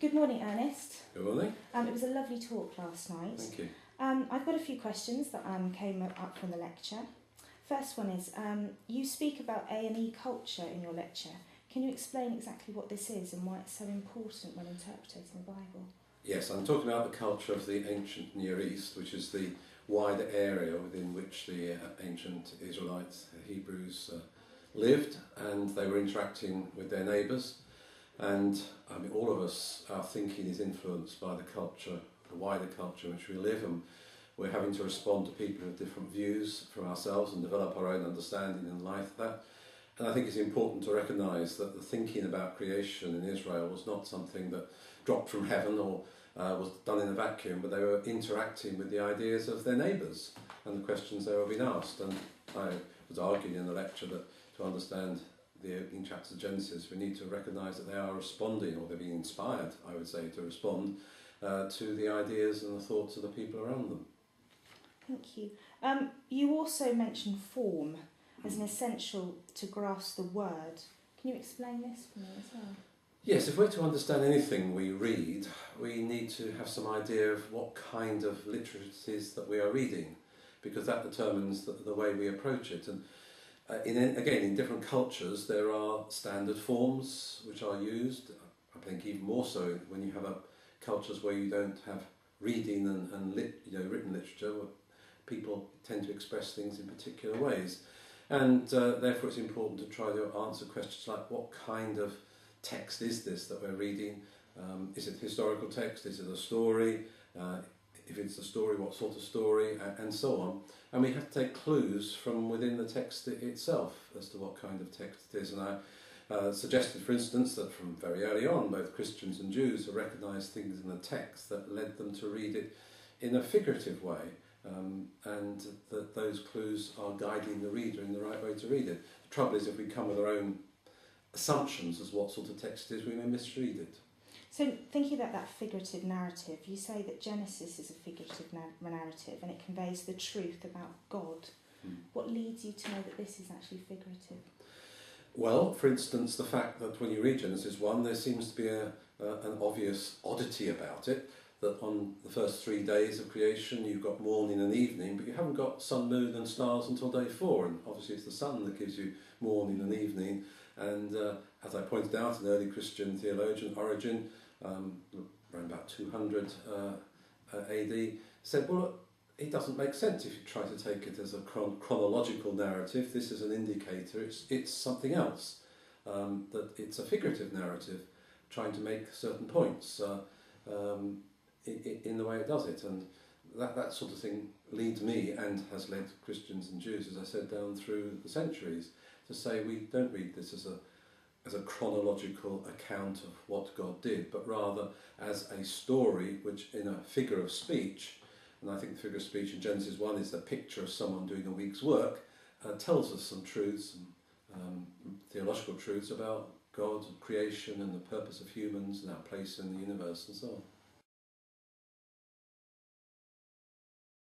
Good morning, Ernest. Good morning. It was a lovely talk last night. Thank you. I've got a few questions that came up from the lecture. First one is, you speak about A&E culture in your lecture. Can you explain exactly what this is and why it's so important when interpreting the Bible? Yes, I'm talking about the culture of the ancient Near East, which is the wider area within which the ancient Israelites, Hebrews, lived, and they were interacting with their neighbours. And I mean, all of us, our thinking is influenced by the culture, the wider culture in which we live, and we're having to respond to people with different views from ourselves and develop our own understanding in light of that. And I think it's important to recognise that the thinking about creation in Israel was not something that dropped from heaven or was done in a vacuum, but they were interacting with the ideas of their neighbours and the questions they were being asked. And I was arguing in the lecture that to understand the opening chapters of Genesis, we need to recognise that they are responding, or they're being inspired, I would say, to respond to the ideas and the thoughts of the people around them. Thank you. You also mentioned form as an essential to grasp the word. Can you explain this for me as well? Yes, if we're to understand anything we read, we need to have some idea of what kind of literature it is that we are reading, because that determines the way we approach it. And in different cultures, there are standard forms which are used. I think even more so when you have cultures where you don't have reading and written literature, where people tend to express things in particular ways. And therefore it's important to try to answer questions like, what kind of text is this that we're reading? Is it historical text? Is it a story? If it's a story, what sort of story? And so on. And we have to take clues from within the text itself as to what kind of text it is. And I suggested, for instance, that from very early on, both Christians and Jews have recognised things in the text that led them to read it in a figurative way. And that those clues are guiding the reader in the right way to read it. The trouble is, if we come with our own assumptions as what sort of text it is, we may misread it. So thinking about that figurative narrative, you say that Genesis is a figurative narrative and it conveys the truth about God. What leads you to know that this is actually figurative? Well, for instance, the fact that when you read Genesis 1, there seems to be an obvious oddity about it, that on the first 3 days of creation you've got morning and evening, but you haven't got sun, moon and stars until day 4, and obviously it's the sun that gives you morning and evening. And as I pointed out, an early Christian theologian, Origen, around about 200 AD, said, well, it doesn't make sense if you try to take it as a chronological narrative. This is an indicator, it's something else, that it's a figurative narrative trying to make certain points in the way it does it. And that sort of thing leads me, and has led Christians and Jews, as I said, down through the centuries, to say we don't read this as a chronological account of what God did, but rather as a story which, in a figure of speech, and I think the figure of speech in Genesis 1 is the picture of someone doing a week's work, tells us some truths, theological truths about God and creation and the purpose of humans and our place in the universe and so on.